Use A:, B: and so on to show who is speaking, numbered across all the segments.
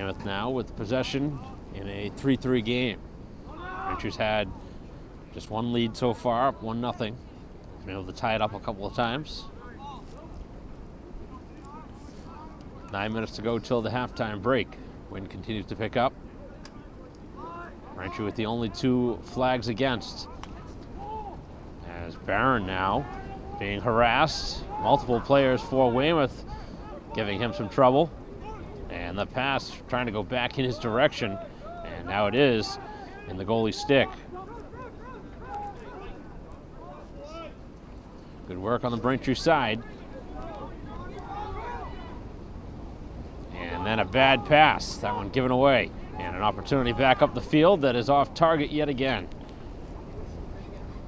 A: Weymouth now with possession in a 3-3 game. Braintree's had just one lead so far, up 1-0. Been able to tie it up a couple of times. 9 minutes to go till the halftime break. Wind continues to pick up. Braintree with the only 2 flags against. As Barron now being harassed. Multiple players for Weymouth giving him some trouble. And the pass trying to go back in his direction. And now it is in the goalie's stick. Good work on the Braintree side. And then a bad pass. That one given away. And an opportunity back up the field that is off target yet again.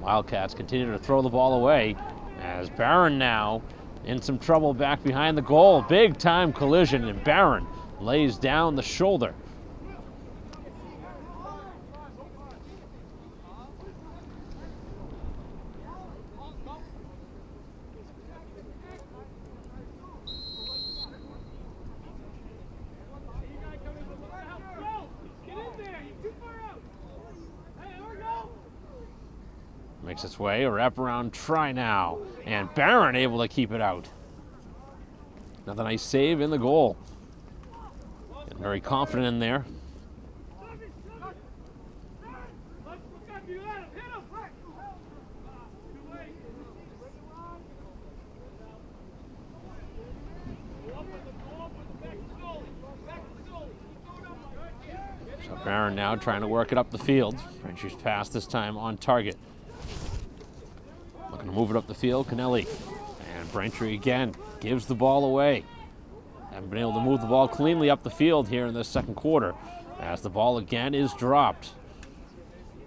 A: Wildcats continue to throw the ball away as Barron now in some trouble back behind the goal. Big time collision and Barron lays down the shoulder. Makes its way, a wraparound try now. And Barron able to keep it out. Another nice save in the goal. Getting very confident in there. So Barron now trying to work it up the field. Braintree's pass this time on target. Looking to move it up the field, Kennelly. And Braintree again gives the ball away. Haven't been able to move the ball cleanly up the field here in this second quarter as the ball again is dropped.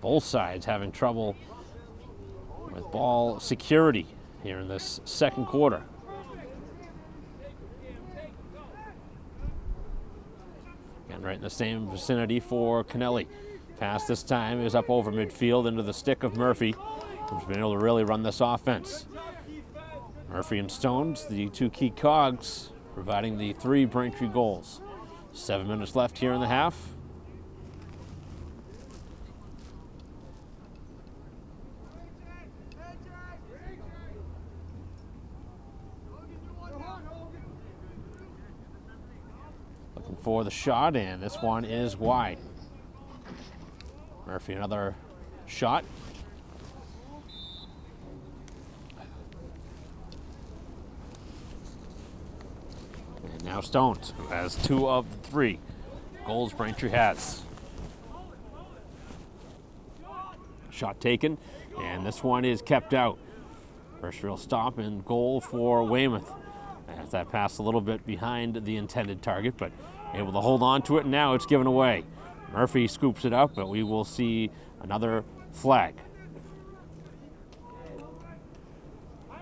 A: Both sides having trouble with ball security here in this second quarter. Again, right in the same vicinity for Kennelly. Pass this time is up over midfield into the stick of Murphy, who's been able to really run this offense. Murphy and Stones, the 2 key cogs, providing the 3 Braintree goals. 7 minutes left here in the half. Looking for the shot, and this one is wide. Murphy another shot. Now Stones, who has 2 of the 3 goals Braintree has. Shot taken, and this one is kept out. First real stop and goal for Weymouth. As that passed a little bit behind the intended target, but able to hold on to it, and now it's given away. Murphy scoops it up, but we will see another flag.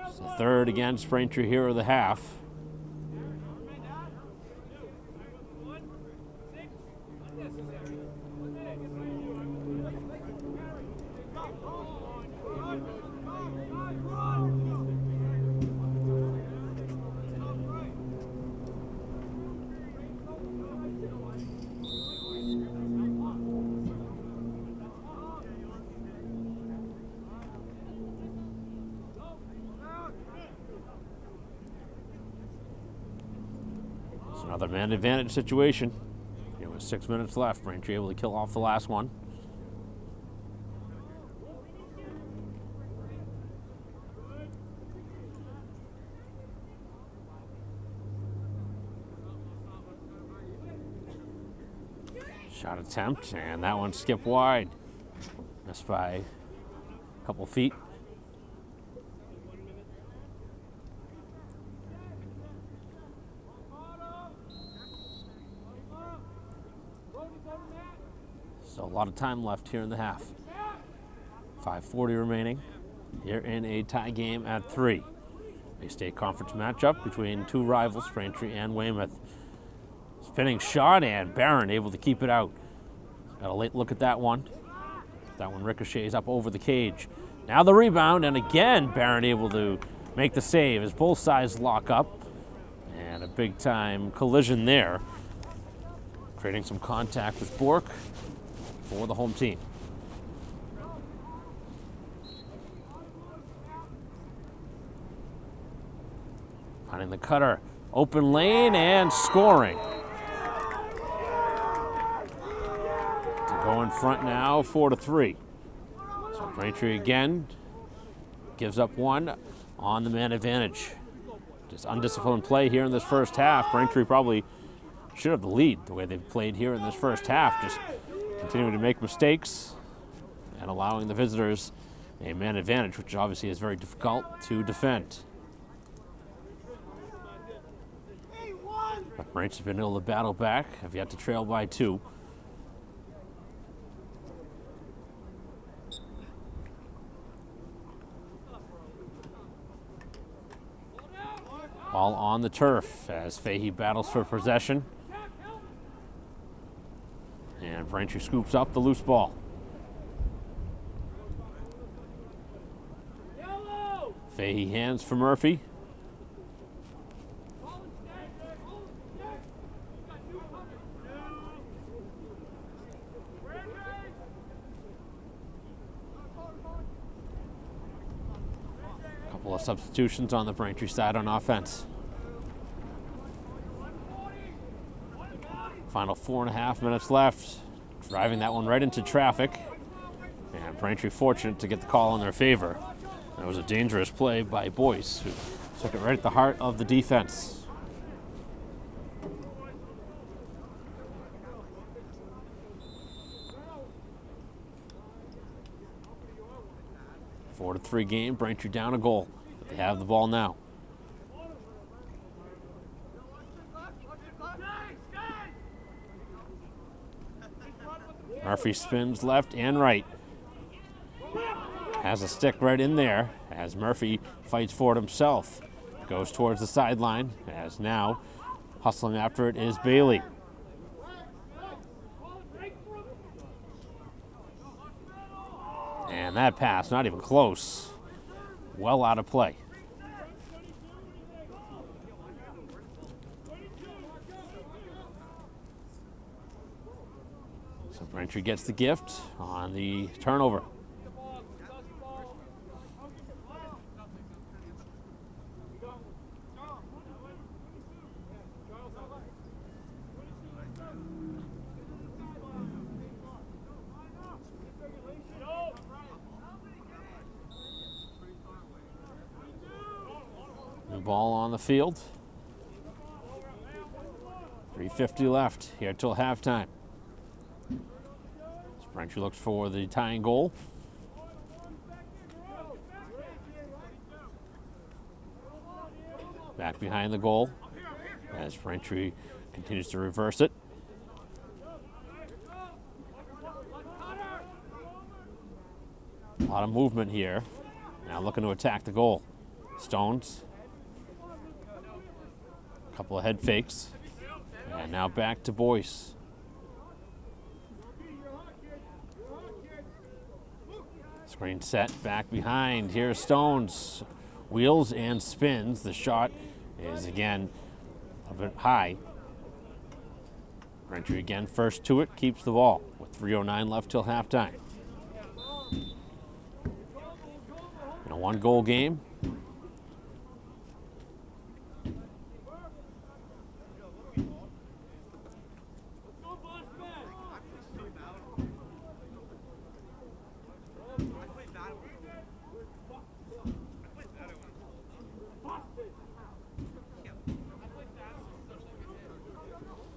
A: It's the 3rd against Braintree here of the half. Another man advantage situation. Here with 6 minutes left, Braintree able to kill off the last one. Shot attempt, and that one skipped wide. Missed by a couple feet. So a lot of time left here in the half. 5:40 remaining here in a tie game at 3. A state conference matchup between 2 rivals, Braintree and Weymouth. Spinning shot, and Barron able to keep it out. Got a late look at that one. That one ricochets up over the cage. Now the rebound, and again Barron able to make the save as both sides lock up. And a big time collision there. Creating some contact with Bork for the home team. Finding the cutter, open lane and scoring. To go in front now, 4-3. So Braintree again gives up one on the man advantage. Just undisciplined play here in this first half. Braintree probably should have the lead the way they've played here in this first half. Just continuing to make mistakes and allowing the visitors a man advantage, which obviously is very difficult to defend. But Braintree's been able to battle back, have yet to trail by 2. Ball on the turf as Fahey battles for possession. And Braintree scoops up the loose ball. Fahey hands for Murphy. Couple of substitutions on the Braintree side on offense. Final 4.5 minutes left. Driving that one right into traffic. And Braintree fortunate to get the call in their favor. That was a dangerous play by Boyce, who took it right at the heart of the defense. Four to 3 game, Braintree down a goal, but they have the ball now. Murphy spins left and right. Has a stick right in there as Murphy fights for it himself. Goes towards the sideline as now hustling after it is Bailey. And that pass, not even close. Well out of play. So Braintree gets the gift on the turnover. New ball on the field. 3:50 left here till halftime. Braintree looks for the tying goal. Back behind the goal as Braintree continues to reverse it. A lot of movement here. Now looking to attack the goal. Stones. A couple of head fakes. And now back to Boyce. Screen set back behind. Here's Stones. Wheels and spins. The shot is again a bit high. Braintree again first to it, keeps the ball with 3:09 left till halftime. In a 1-goal game.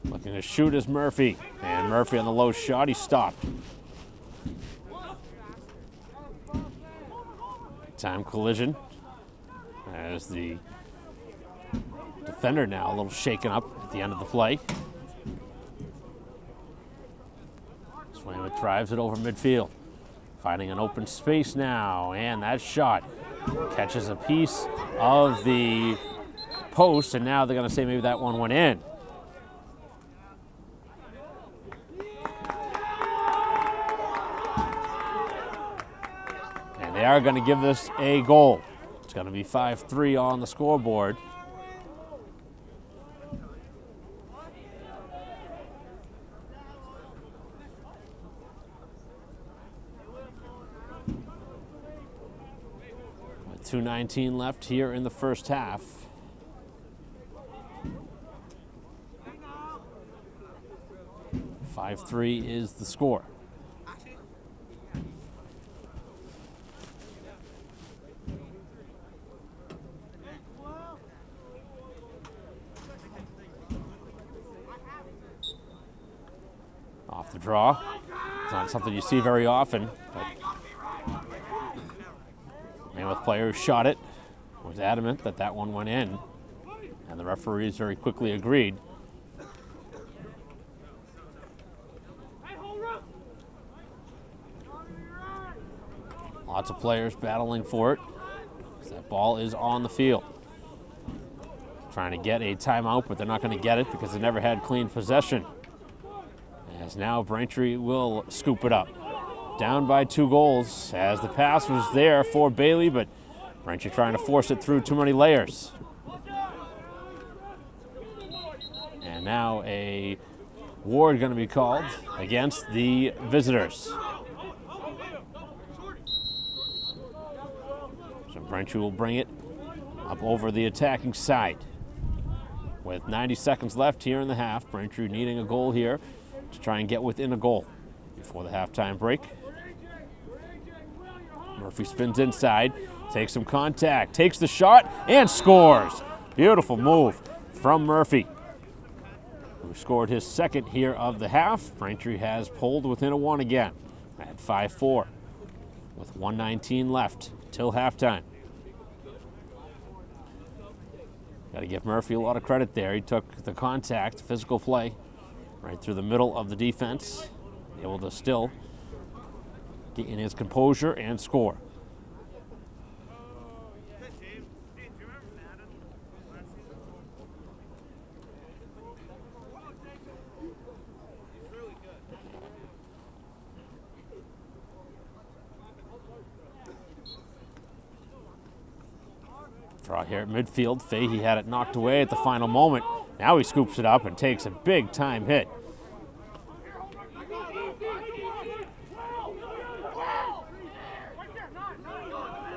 A: Looking to shoot is Murphy, and Murphy on the low shot, he stopped. Time collision as the defender now a little shaken up at the end of the play. Weymouth drives it over midfield, finding an open space now, and that shot catches a piece of the post, and now they're going to say maybe that one went in. They are going to give this a goal. It's going to be 5-3 on the scoreboard. 2:19 left here in the first half. "5-3 is the score. Off the draw. It's not something you see very often, but Weymouth player who shot it was adamant that that one went in, and the referees very quickly agreed. Lots of players battling for it. That ball is on the field. Trying to get a timeout, but they're not going to get it because they never had clean possession. As now Braintree will scoop it up. Down by 2 goals as the pass was there for Bailey, but Braintree trying to force it through too many layers. And now a ward going to be called against the visitors. So Braintree will bring it up over the attacking side. With 90 seconds left here in the half, Braintree needing a goal here to try and get within a goal before the halftime break. Murphy spins inside, takes some contact, takes the shot, and scores. Beautiful move from Murphy, who scored his second here of the half. Braintree has pulled within a 1 again at 5-4 with 1:19 left till halftime. Got to give Murphy a lot of credit there. He took the contact, physical play, right through the middle of the defense, able to still get in his composure and score. Draw here at midfield. Fahey had it knocked away at the final moment. Now he scoops it up and takes a big time hit.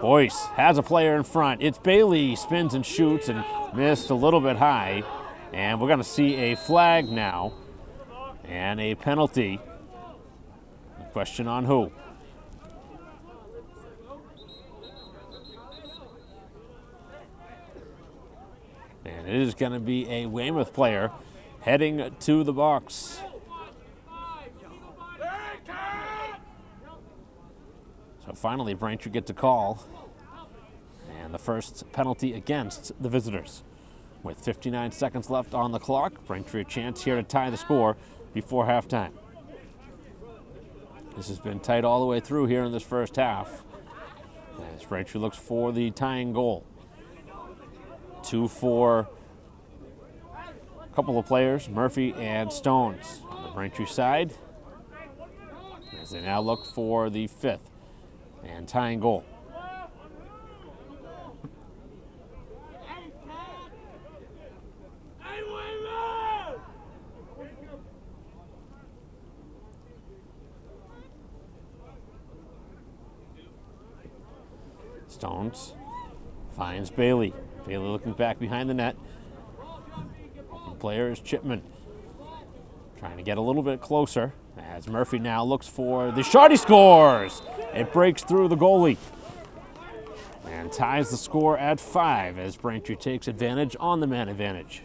A: Boyce has a player in front. It's Bailey. He spins and shoots and missed a little bit high. And we're going to see a flag now and a penalty. Question on who? And it is going to be a Weymouth player heading to the box. So finally, Braintree gets a call. And the first penalty against the visitors. With 59 seconds left on the clock, Braintree a chance here to tie the score before halftime. This has been tight all the way through here in this first half, as Braintree looks for the tying goal. 2 for a couple of players, Murphy and Stones on the Braintree side, as they now look for the 5th and tying goal. Stones finds Bailey. Bailey looking back behind the net. Open player is Chipman. Trying to get a little bit closer as Murphy now looks for the shot. He scores! It breaks through the goalie and ties the score at 5 as Braintree takes advantage on the man advantage.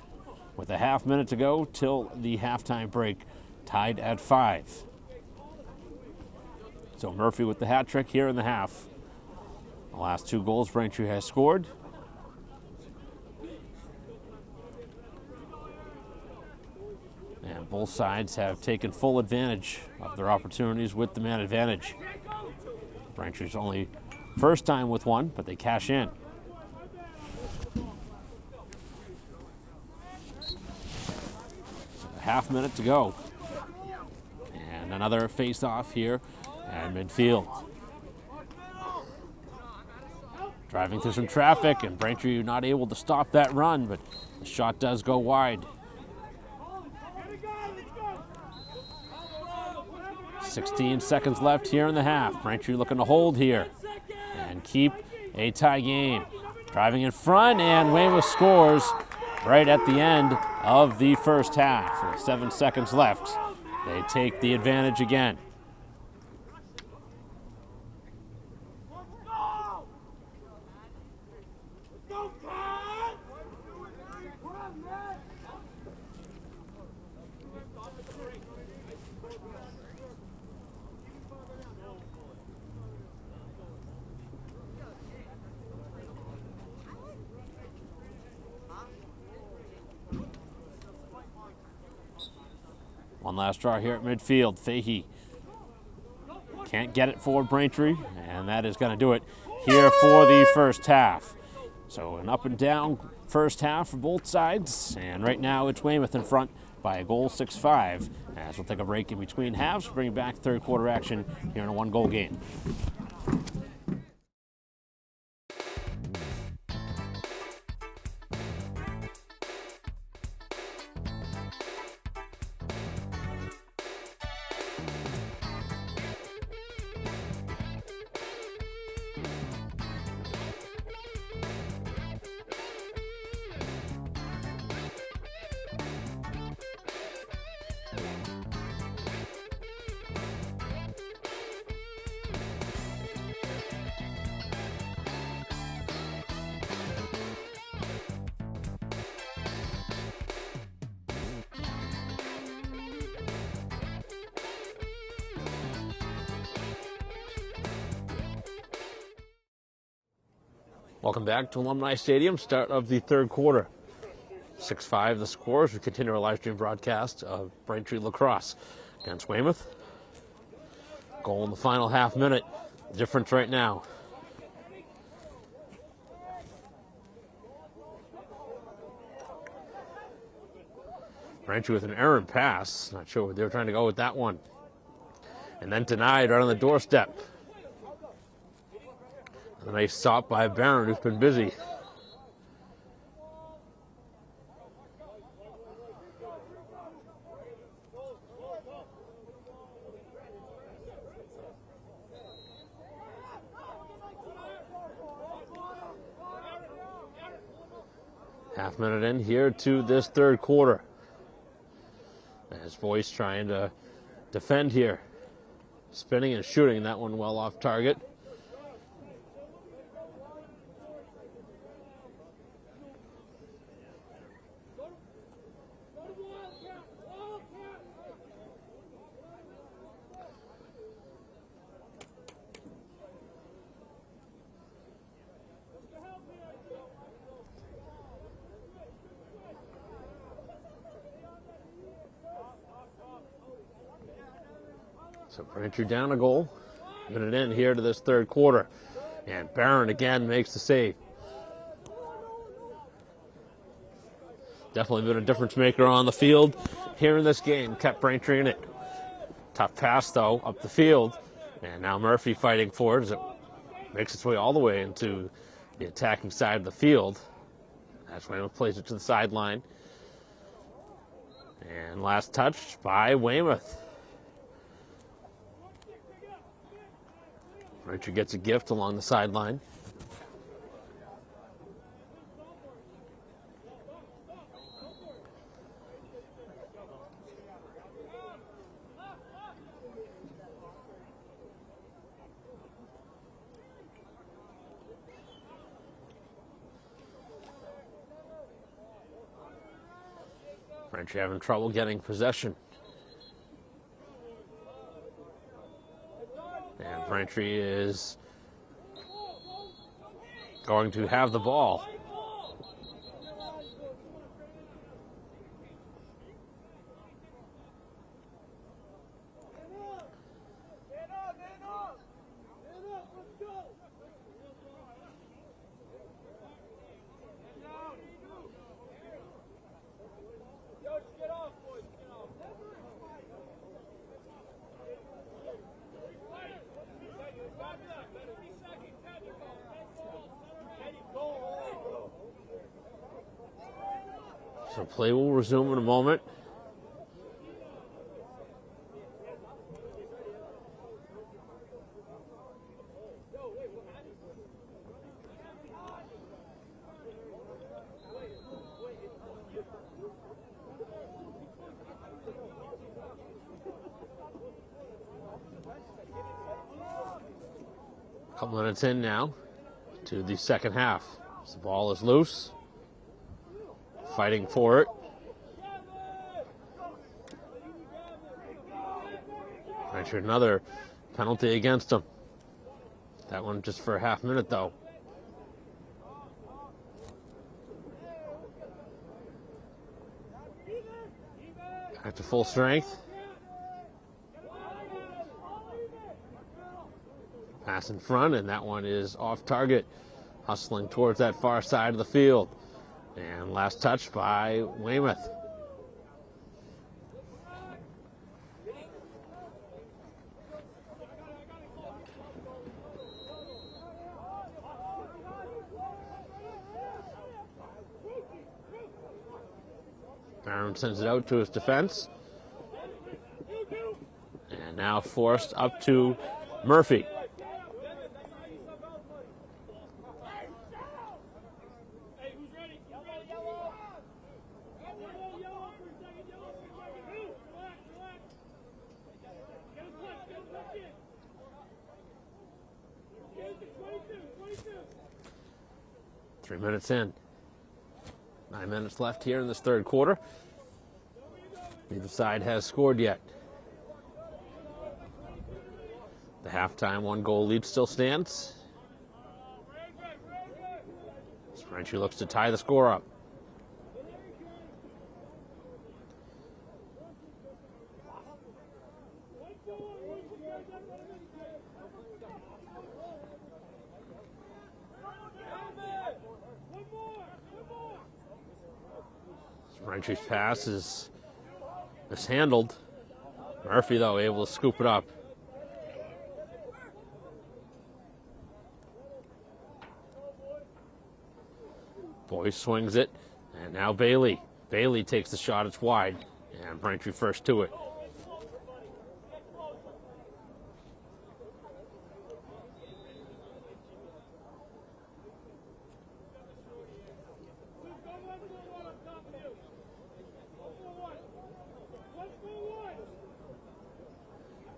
A: With a half minute to go till the halftime break, tied at 5. So Murphy with the hat trick here in the half. The last 2 goals Braintree has scored. And both sides have taken full advantage of their opportunities with the man advantage. Braintree's only first time with one, but they cash in. A half minute to go. And another face-off here at midfield. Driving through some traffic, and Braintree not able to stop that run, but the shot does go wide. 16 seconds left here in the half. Braintree looking to hold here and keep a tie game. Driving in front, and Weymouth scores right at the end of the first half. With 7 seconds left, they take the advantage again. One last draw here at midfield. Fahey can't get it for Braintree, and that is going to do it here for the first half. So an up and down first half for both sides, and right now it's Weymouth in front by a goal, 6-5. As we'll take a break in between halves, bring back third quarter action here in a one-goal game. Welcome back to Alumni Stadium, start of the third quarter. 6-5 the scores. We continue our live stream broadcast of Braintree Lacrosse against Weymouth. Goal in the final half minute. The difference right now. Braintree with an errant pass. Not sure what they were trying to go with that one. And then denied right on the doorstep. A nice stop by Barron, who's been busy. Half minute in here to this third quarter. As Boyce trying to defend here. Spinning and shooting that one well off target. So Braintree down a goal. Minute in here to this third quarter. And Barron again makes the save. Definitely been a difference maker on the field here in this game. Kept Braintree in it. Tough pass though up the field. And now Murphy fighting for it as it makes its way all the way into the attacking side of the field. That's when Weymouth plays it to the sideline. And last touch by Weymouth. Braintree gets a gift along the sideline. Braintree having trouble getting possession. And Braintree is going to have the ball. So play will resume in a moment. Couple minutes in now to the second half. The ball is loose. Fighting for it. Braintree, another penalty against him. That one just for a half minute, though. Back to full strength. Pass in front, and that one is off target. Hustling towards that far side of the field. And last touch by Weymouth. Barron sends it out to his defense. And now forced up to Murphy. Three minutes in. 9 minutes left here in this third quarter. Neither side has scored yet. The halftime one-goal lead still stands. Braintree looks to tie the score up. Braintree's pass is mishandled. Murphy, though, able to scoop it up. Boyce swings it, and now Bailey. Bailey takes the shot, it's wide, and Braintree first to it.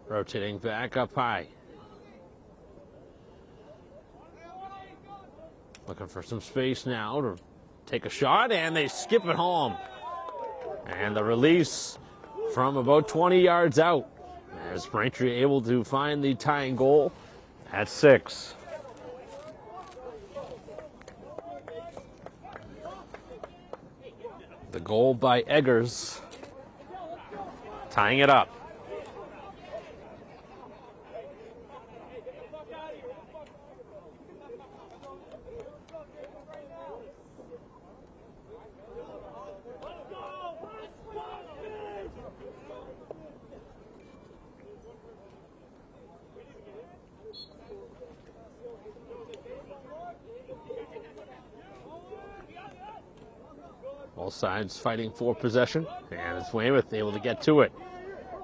A: Rotating back up high. Looking for some space now to take a shot, and they skip it home. And the release from about 20 yards out, as Braintree able to find the tying goal at 6. The goal by Eggers, tying it up. Both sides fighting for possession, and it's Weymouth able to get to it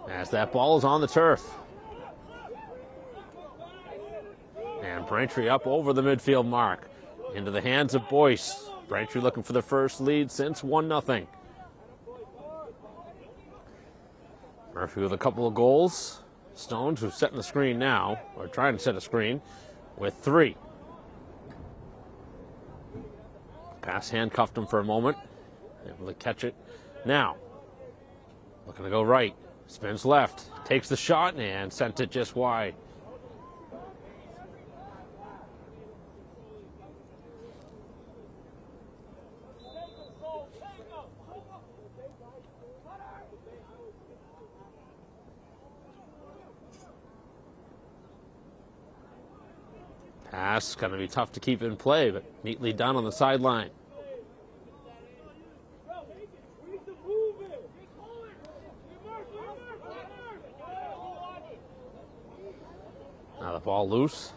A: as that ball is on the turf. And Braintree up over the midfield mark into the hands of Boyce. Braintree looking for the first lead since 1-0. Murphy with a couple of goals. Stones, who's setting the screen now, or trying to set a screen, with 3. Pass handcuffed him for a moment. Able to catch it now. Looking to go right. Spins left. Takes the shot and sent it just wide. Pass going to be tough to keep in play, but neatly done on the sideline. Now the ball loose.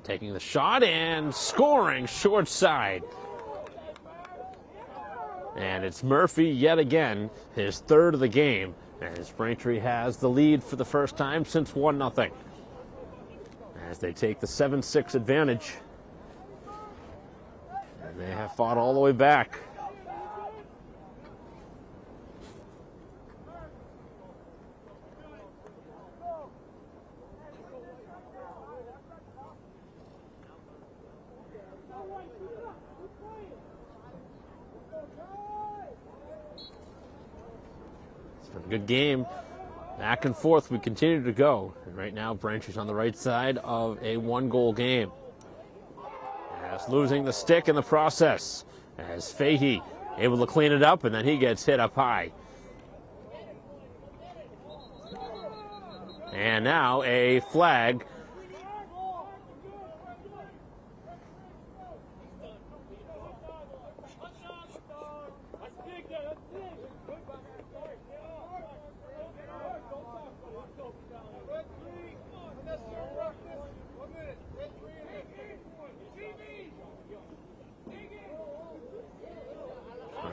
A: Taking the shot and scoring short side. And it's Murphy yet again, his third of the game, as Braintree has the lead for the first time since 1-0. As they take the 7-6 advantage. And they have fought all the way back. been a good game. Back and forth we continue to go. And right now Braintree's on the right side of a one-goal game. As losing the stick in the process. As Fahey able to clean it up, and then he gets hit up high. And now a flag.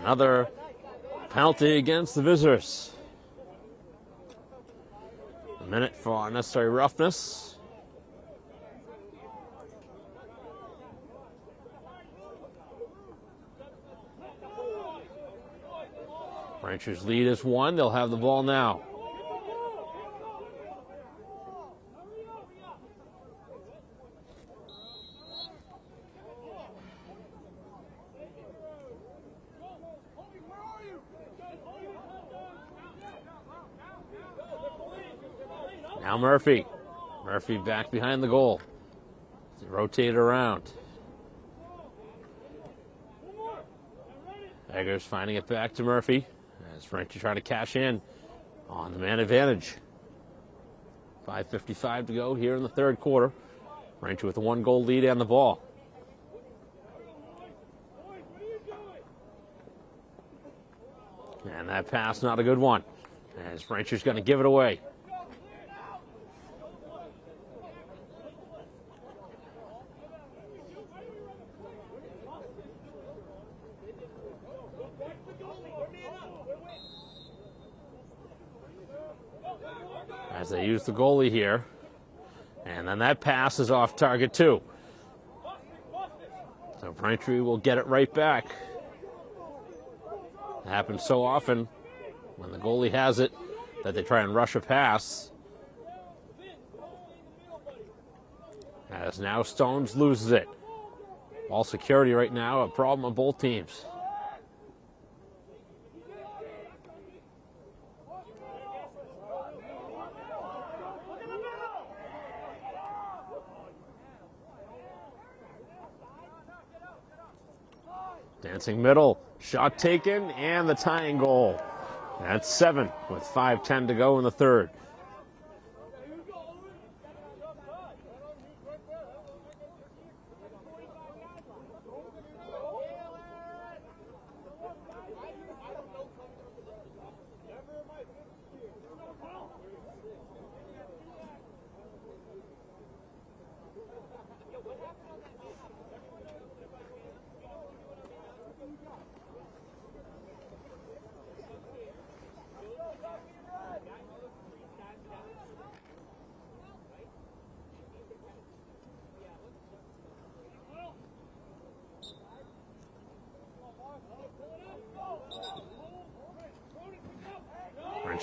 A: Another penalty against the visitors. A minute for unnecessary roughness. Brantree's lead is 1. They'll have the ball now. Now Murphy. Murphy back behind the goal. Rotate around. Eggers finding it back to Murphy. As Braintree trying to cash in on the man advantage. 5:55 to go here in the third quarter. Braintree with a 1-goal lead and the ball. And that pass, not a good one. As Braintree's going to give it away. As they use the goalie here. And then that pass is off target too. So Braintree will get it right back. It happens so often when the goalie has it that they try and rush a pass. As now Stones loses it. Ball security right now, a problem on both teams. Dancing middle, shot taken, and the tying goal. That's 7 with 5:10 to go in the third.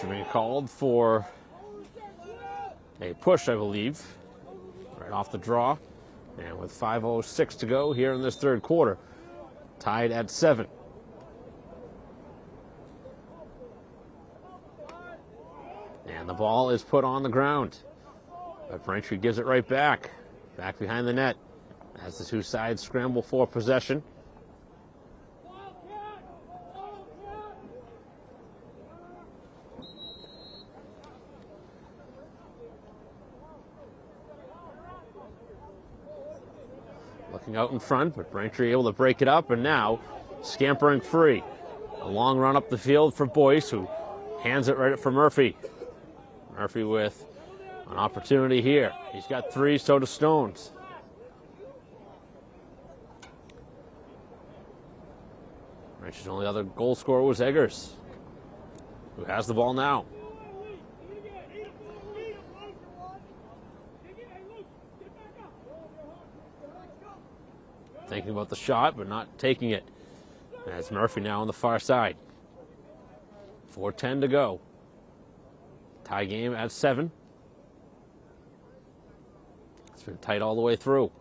A: Being called for a push, I believe, right off the draw. And with 5:06 to go here in this third quarter, tied at 7. And the ball is put on the ground. But Braintree gives it right back behind the net as the two sides scramble for possession. Looking out in front, but Braintree able to break it up, and now scampering free. A long run up the field for Boyce, who hands it right for Murphy. Murphy with an opportunity here. He's got 3, so does Stones. Braintree's only other goal scorer was Eggers, who has the ball now. Thinking about the shot, but not taking it. That's Murphy now on the far side. 4:10 to go. Tie game at 7. It's been tight all the way through.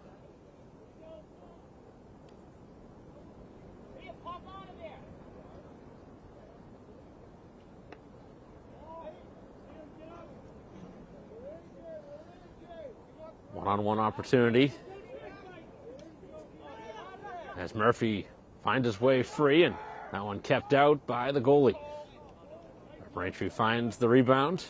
A: One-on-one opportunity. As Murphy finds his way free, and that one kept out by the goalie. Braintree finds the rebound.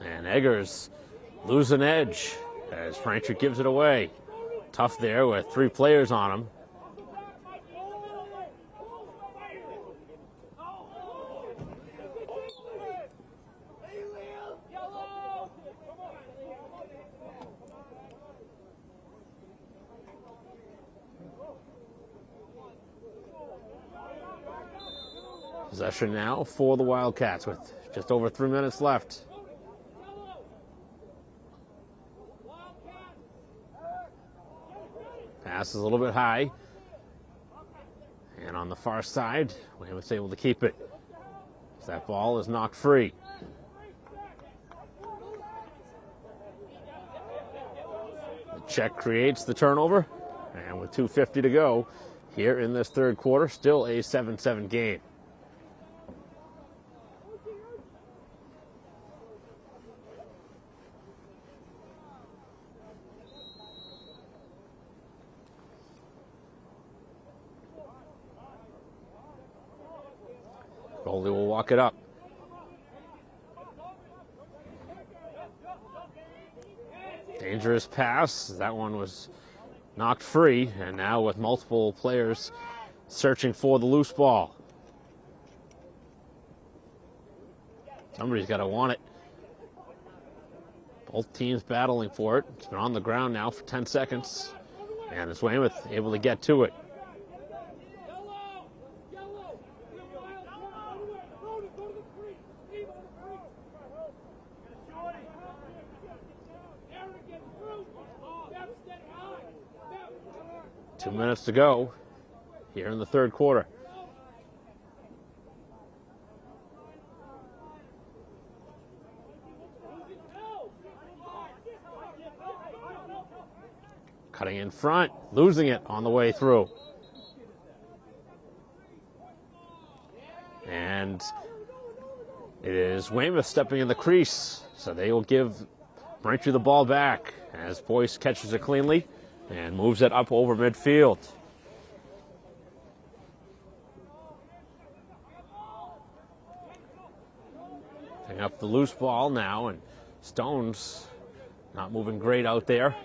A: And Eggers lose an edge as Braintree gives it away. Tough there with 3 players on him. Possession now for the Wildcats with just over 3 minutes left. Pass is a little bit high. And on the far side, Weymouth's able to keep it. That ball is knocked free. The check creates the turnover. And with 2:50 to go here in this third quarter, still a 7-7 game. Goalie will walk it up. Dangerous pass. That one was knocked free, and now with multiple players searching for the loose ball. Somebody's got to want it. Both teams battling for it. It's been on the ground now for 10 seconds, and it's Weymouth able to get to it. Two minutes to go here in the third quarter. Cutting in front, losing it on the way through. And it is Weymouth stepping in the crease, so they will give Braintree the ball back as Boyce catches it cleanly and moves it up over midfield. Picking up the loose ball now, and Stones not moving great out there.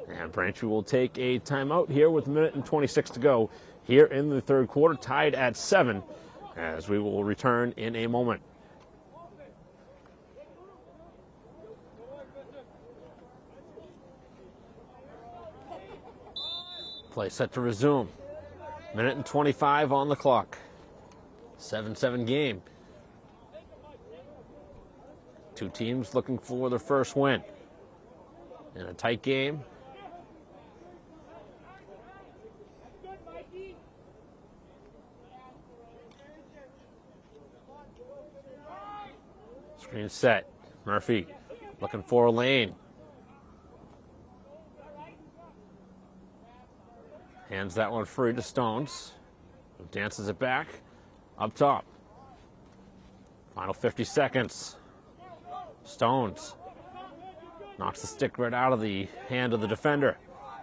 A: And Braintree will take a timeout here with 1:26 to go here in the third quarter, tied at 7, as we will return in a moment. Play set to resume. 1:25 on the clock. 7-7 game. Two teams looking for their first win. In a tight game. Screen set. Murphy looking for a lane. Hands that one free to Stones. Dances it back. Up top. Final 50 seconds. Stones knocks the stick right out of the hand of the defender.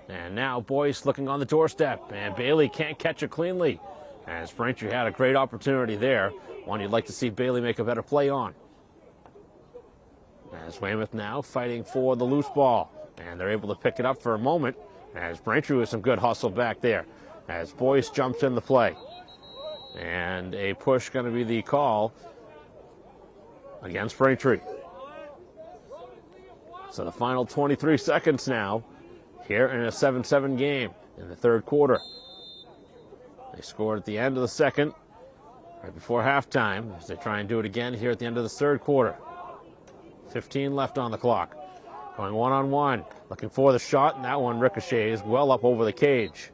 A: And now Boyce looking on the doorstep. And Bailey can't catch it cleanly. As Braintree had a great opportunity there. One you'd like to see Bailey make a better play on. As Weymouth now fighting for the loose ball. And they're able to pick it up for a moment. As Braintree with some good hustle back there. As Boyce jumps in the play. And a push going to be the call against Braintree. So the final 23 seconds now here in a 7-7 game in the third quarter. They scored at the end of the second, right before halftime, as they try and do it again here at the end of the third quarter. 15 left on the clock. Going one-on-one, looking for the shot, and that one ricochets well up over the cage.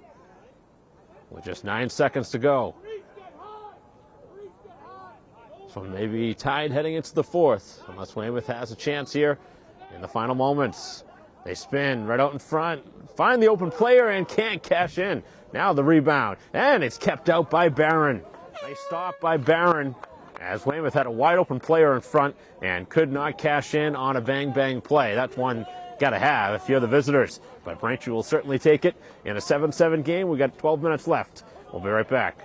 A: With just 9 seconds to go. So maybe tied heading into the fourth, unless Weymouth has a chance here in the final moments. They spin right out in front, find the open player and can't cash in. Now the rebound, and it's kept out by Barron. Nice stop by Barron, as Weymouth had a wide open player in front and could not cash in on a bang-bang play. That's one got to have if you're the visitors. But Braintree will certainly take it in a 7-7 game. We got 12 minutes left. We'll be right back.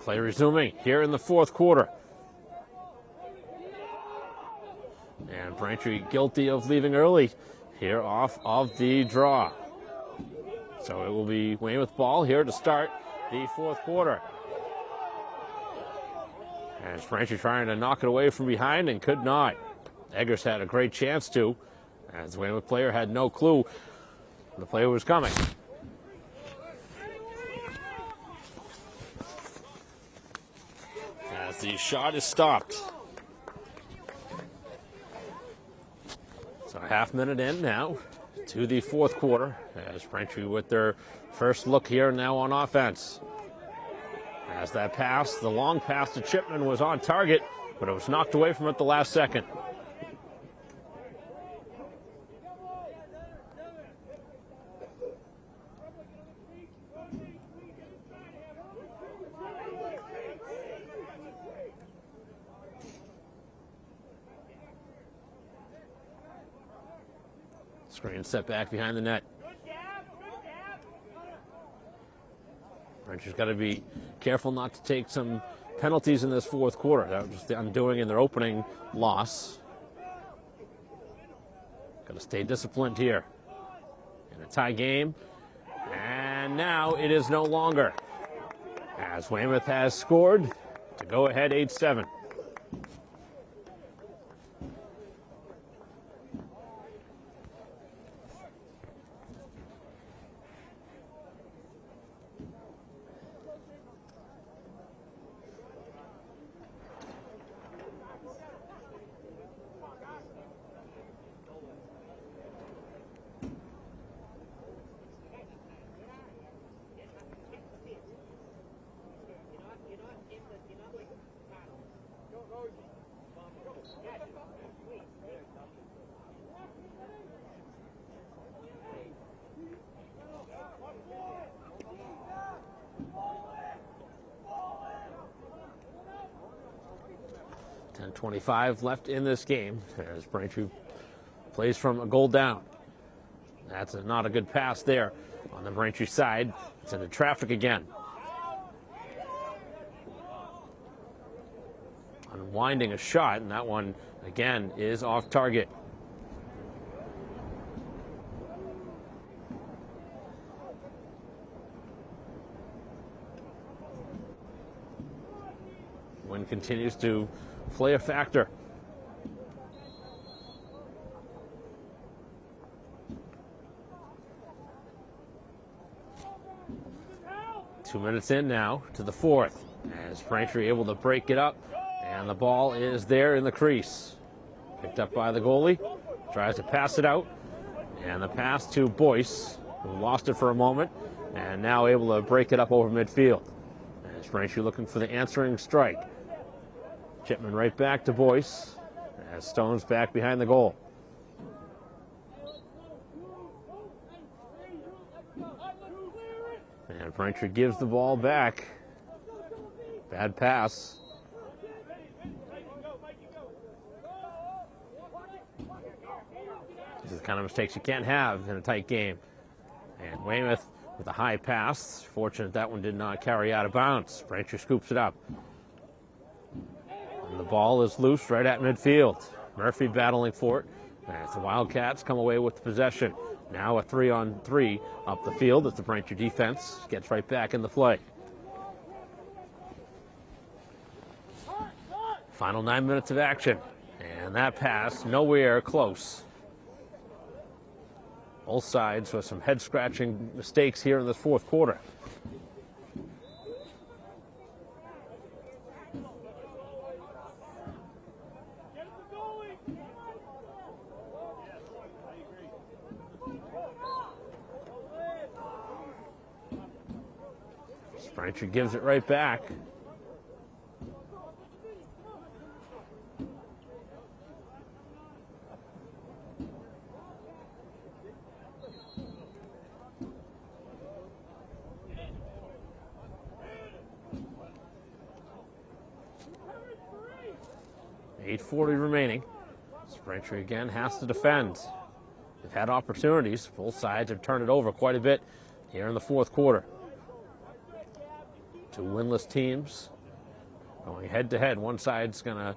A: Play resuming here in the fourth quarter. And Braintree guilty of leaving early here off of the draw. So it will be Weymouth ball here to start the fourth quarter. And Braintree trying to knock it away from behind and could not. Eggers had a great chance to, as the Weymouth player had no clue the play was coming. As the shot is stopped. So a half minute in now to the fourth quarter, as Braintree with their first look here now on offense. As that pass, the long pass to Chipman was on target, but it was knocked away from it the last second. Screen set back behind the net. Braintree's got to be careful not to take some penalties in this fourth quarter. That was the undoing in their opening loss. Got to stay disciplined here. In a tie game. And now it is no longer, as Weymouth has scored to go ahead 8-7. .25 left in this game as Braintree plays from a goal down. That's not a good pass there on the Braintree side. It's into traffic again. Unwinding a shot, and that one again is off target. Wind continues to play a factor. Two minutes in now to the fourth, as Braintree able to break it up, and the ball is there in the crease. Picked up by the goalie, tries to pass it out, and the pass to Boyce, who lost it for a moment, and now able to break it up over midfield. As Braintree looking for the answering strike. Chipman right back to Boyce, as Stone's back behind the goal. And Braintree gives the ball back. Bad pass. These are the kind of mistakes you can't have in a tight game. And Weymouth with a high pass. Fortunate that one did not carry out of bounds. Braintree scoops it up. And the ball is loose right at midfield. Murphy battling for it. As the Wildcats come away with the possession. Now a 3-on-3 up the field as the Braintree defense gets right back in the play. Final 9 minutes of action. And that pass nowhere close. Both sides with some head-scratching mistakes here in this fourth quarter. Braintree gives it right back. .840 remaining. Braintree again has to defend. They've had opportunities. Both sides have turned it over quite a bit here in the fourth quarter. Two winless teams going head-to-head. One side's going to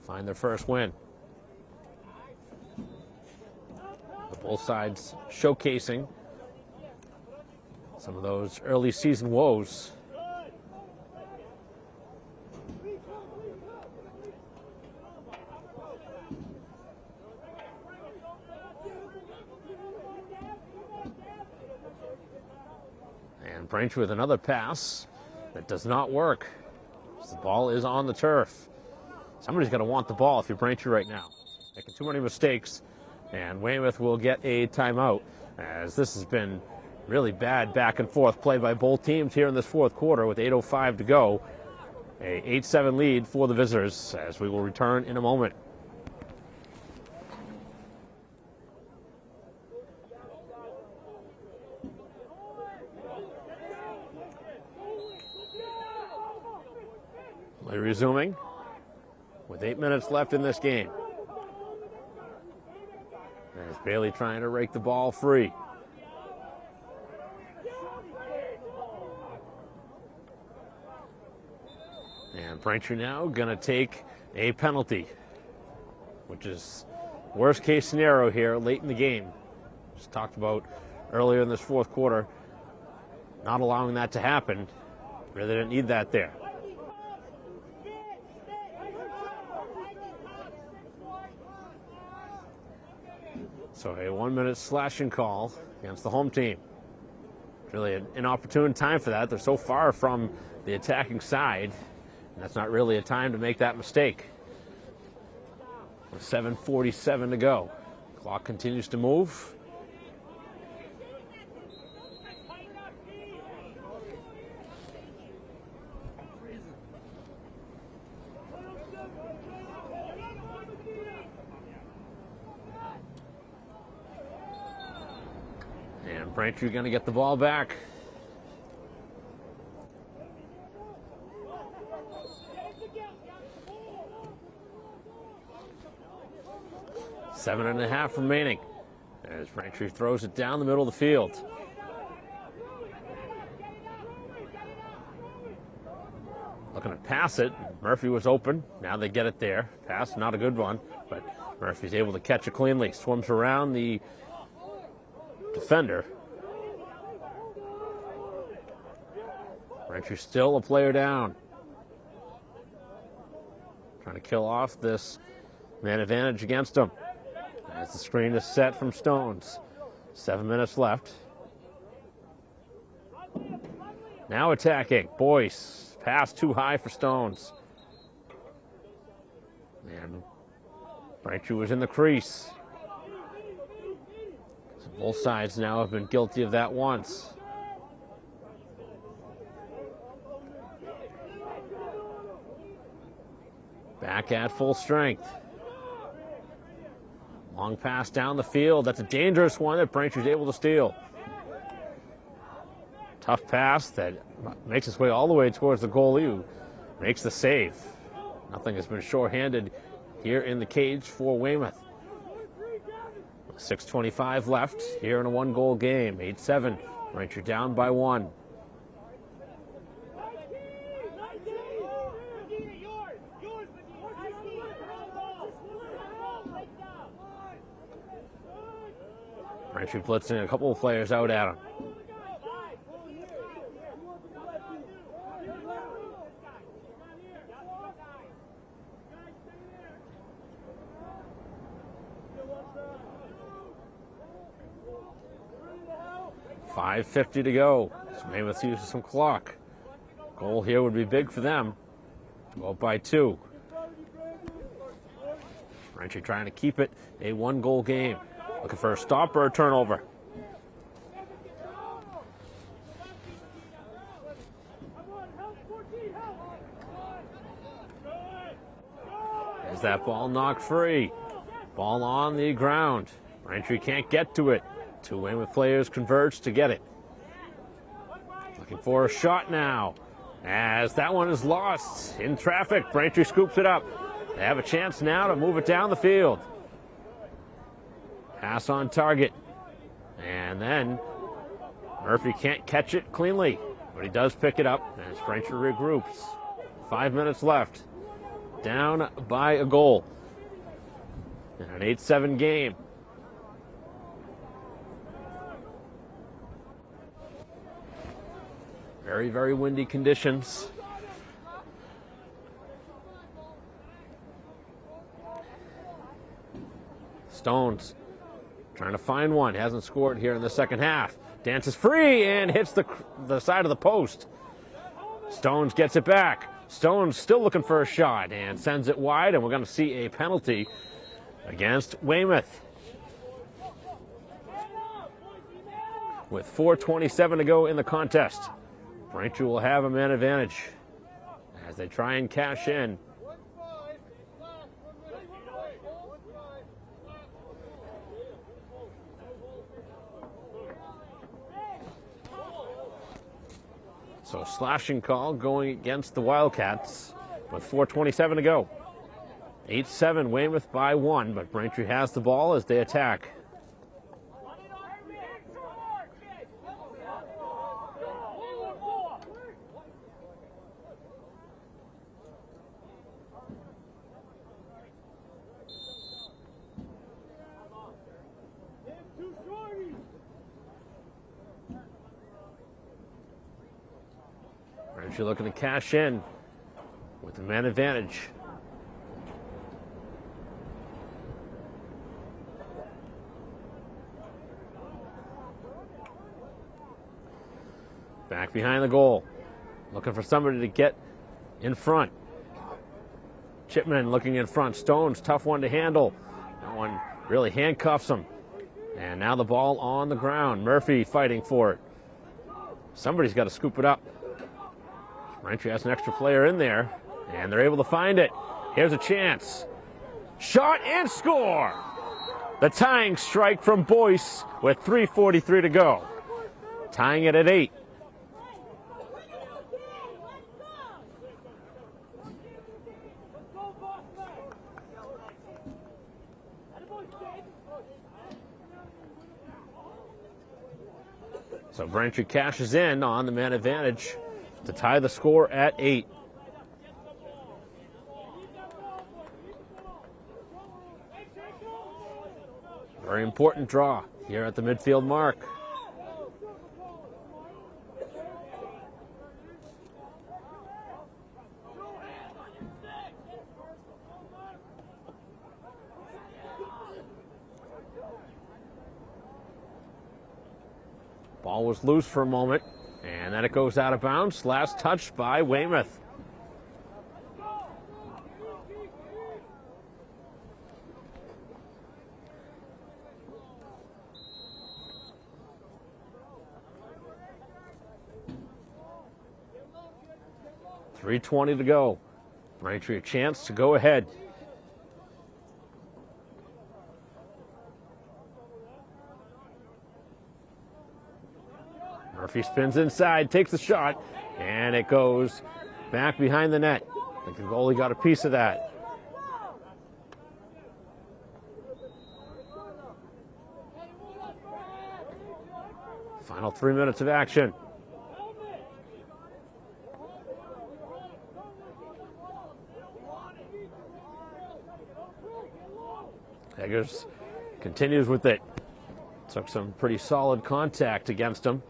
A: find their first win. But both sides showcasing some of those early season woes. And Braintree with another pass. That does not work. The ball is on the turf. Somebody's going to want the ball if you're Braintree right now. Making too many mistakes, and Weymouth will get a timeout, as this has been really bad back and forth play by both teams here in this fourth quarter with 8:05 to go. A 8-7 lead for the visitors, as we will return in a moment. Resuming with 8 minutes left in this game. As Bailey trying to rake the ball free. And Braintree now going to take a penalty, which is worst case scenario here late in the game. Just talked about earlier in this fourth quarter, not allowing that to happen. Really didn't need that there. So a 1 minute slashing call against the home team. Really an inopportune time for that. They're so far from the attacking side, and that's not really a time to make that mistake. With 7:47 to go. Clock continues to move. Braintree going to get the ball back. Seven and a half remaining as Braintree throws it down the middle of the field. Looking to pass it. Murphy was open. Now they get it there. Pass, not a good one, but Murphy's able to catch it cleanly. Swims around the defender. Braintree still a player down. Trying to kill off this man advantage against him. As the screen is set from Stones. 7 minutes left. Now attacking. Boyce. Pass too high for Stones. And Braintree was in the crease. So both sides now have been guilty of that once. Back at full strength. Long pass down the field. That's a dangerous one that Braintree's able to steal. Tough pass that makes its way all the way towards the goalie, who makes the save. Nothing has been shorthanded here in the cage for Weymouth. 6:25 left here in a one-goal game. 8-7. Braintree down by one. Braintree blitzing a couple of players out at him. .550 to go. So Weymouth uses some clock. Goal here would be big for them. Go up by 2. Braintree trying to keep it a 1-goal game. Looking for a stop or a turnover. Is that ball knocked free? Ball on the ground. Braintree can't get to it. 2 Weymouth players converge to get it. Looking for a shot now. As that one is lost in traffic, Braintree scoops it up. They have a chance now to move it down the field. Pass on target. And then Murphy can't catch it cleanly, but he does pick it up as Braintree regroups. 5 minutes left. Down by a goal. In an 8-7 game. Very, very windy conditions. Stones trying to find one. Hasn't scored here in the second half. Dances free and hits the side of the post. Stones gets it back. Stones still looking for a shot and sends it wide, and we're going to see a penalty against Weymouth. With 4:27 to go in the contest, Braintree will have a man advantage as they try and cash in. So slashing call going against the Wildcats with 4:27 to go. 8-7 Weymouth by 1, but Braintree has the ball as they attack. Braintree looking to cash in with the man advantage. Back behind the goal. Looking for somebody to get in front. Chipman looking in front. Stones, tough one to handle. That one really handcuffs him. And now the ball on the ground. Murphy fighting for it. Somebody's got to scoop it up. Braintree has an extra player in there, and they're able to find it. Here's a chance. Shot and score! The tying strike from Boyce with 3:43 to go. Tying it at 8. So Braintree cashes in on the man advantage to tie the score at 8. Very important draw here at the midfield mark. Ball was loose for a moment, and then it goes out of bounds. Last touch by Weymouth. .320 to go. Braintree a chance to go ahead. Murphy spins inside, takes the shot, and it goes back behind the net. I think the goalie got a piece of that. Final 3 minutes of action. Eggers continues with it. Took some pretty solid contact against him.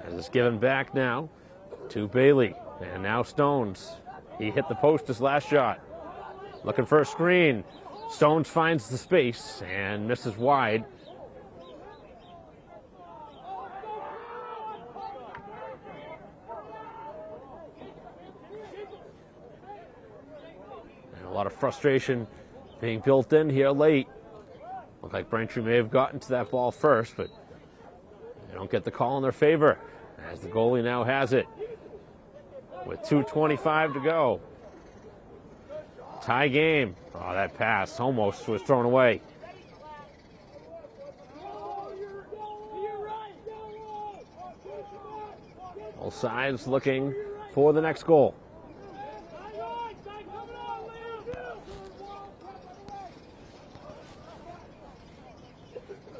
A: As it's given back now to Bailey. And now Stones. He hit the post his last shot. Looking for a screen. Stones finds the space and misses wide. And a lot of frustration being built in here late. Looked like Braintree may have gotten to that ball first, but they don't get the call in their favor as the goalie now has it with 2:25 to go. Tie game. Oh, that pass almost was thrown away. Both sides looking for the next goal.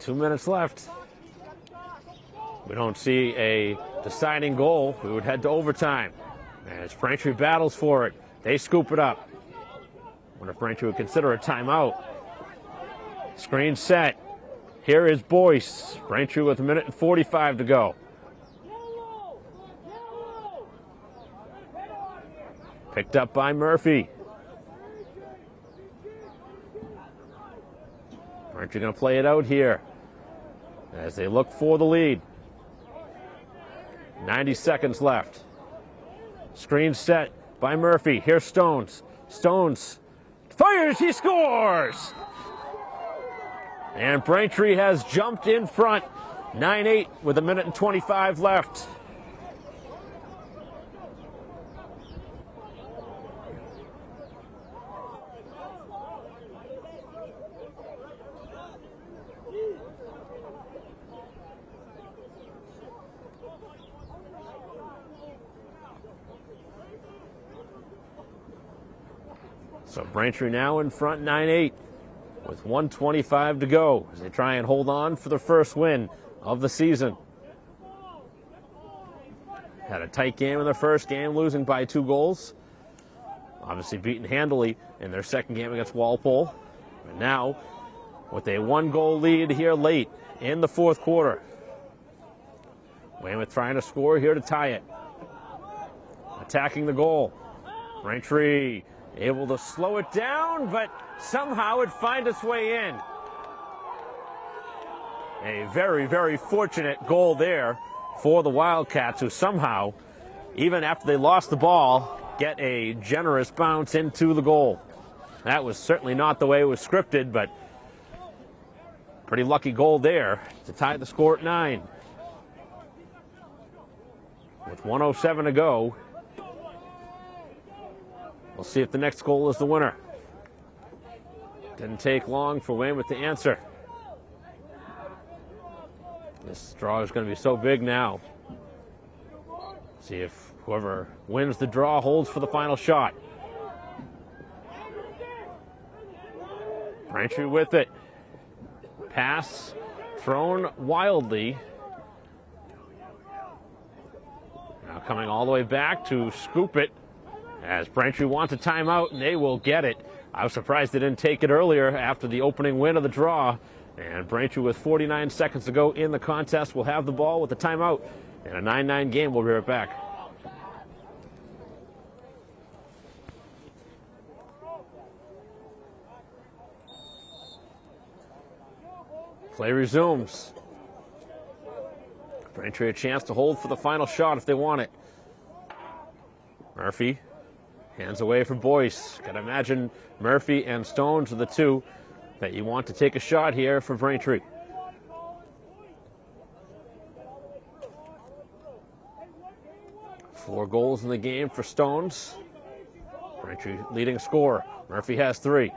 A: Two minutes left. We don't see a deciding goal. We would head to overtime. As Braintree battles for it, they scoop it up. Wonder if Braintree would consider a timeout. Screen set. Here is Boyce. Braintree with 1:45 to go. Picked up by Murphy. Braintree going to play it out here as they look for the lead. 90 seconds left. Screen set by Murphy. Here's Stones. Stones fires, he scores! And Braintree has jumped in front. 9-8 with 1:25 left. So Braintree now in front 9-8 with 1:25 to go as they try and hold on for the first win of the season. Had a tight game in their first game, losing by 2 goals. Obviously beaten handily in their second game against Walpole. And now with a 1-goal lead here late in the fourth quarter. Weymouth trying to score here to tie it. Attacking the goal. Braintree able to slow it down, but somehow it finds its way in. A very, very fortunate goal there for the Wildcats, who somehow, even after they lost the ball, get a generous bounce into the goal. That was certainly not the way it was scripted, but pretty lucky goal there to tie the score at 9. With 1:07 to go, we'll see if the next goal is the winner. Didn't take long for Weymouth to answer. This draw is going to be so big now. See if whoever wins the draw holds for the final shot. Braintree with it. Pass thrown wildly. Now coming all the way back to scoop it. As Braintree wants a timeout, and they will get it. I was surprised they didn't take it earlier after the opening win of the draw. And Braintree, with 49 seconds to go in the contest, will have the ball with the timeout. And a 9-9 game. We'll be right back. Play resumes. Braintree a chance to hold for the final shot if they want it. Murphy. Hands away from Boyce. Gotta imagine Murphy and Stones are the two that you want to take a shot here for Braintree. Four goals in the game for Stones. Braintree leading scorer. Murphy has 3.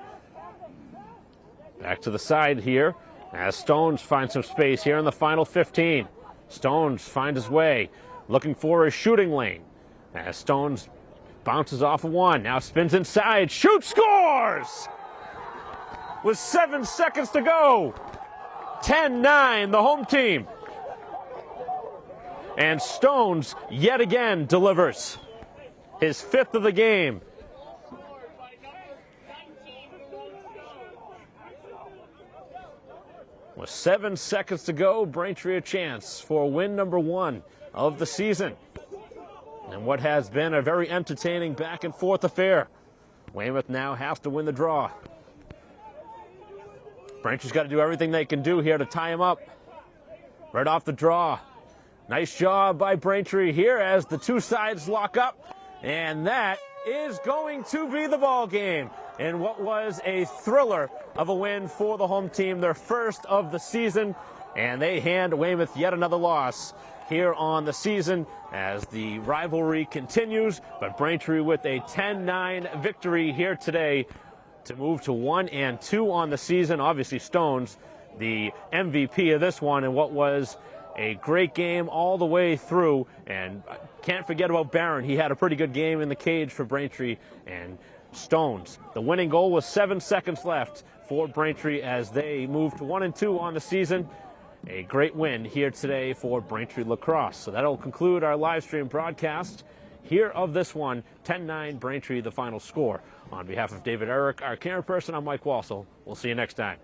A: Back to the side here as Stones finds some space here in the final 15. Stones finds his way, looking for a shooting lane. As Stones bounces off of one, now spins inside, shoots, scores! With 7 seconds to go. 10-9, the home team. And Stones yet again delivers. His 5th of the game. With 7 seconds to go, Braintree a chance for win number 1 of the season. And what has been a very entertaining back and forth affair. Weymouth now has to win the draw. Braintree's got to do everything they can do here to tie him up. Right off the draw. Nice job by Braintree here as the two sides lock up. And that is going to be the ball game in what was a thriller of a win for the home team, their first of the season, and they hand Weymouth yet another loss here on the season as the rivalry continues, but Braintree with a 10-9 victory here today to move to 1-2 on the season. Obviously Stones, the MVP of this one, and what was a great game all the way through. And can't forget about Barron. He had a pretty good game in the cage for Braintree. And Stones, the winning goal was 7 seconds left for Braintree as they move to 1-2 on the season. A great win here today for Braintree Lacrosse. So that'll conclude our live stream broadcast here of this one. 10-9 Braintree, the final score. On behalf of David Eric, our camera person, I'm Mike Walsall. We'll see you next time.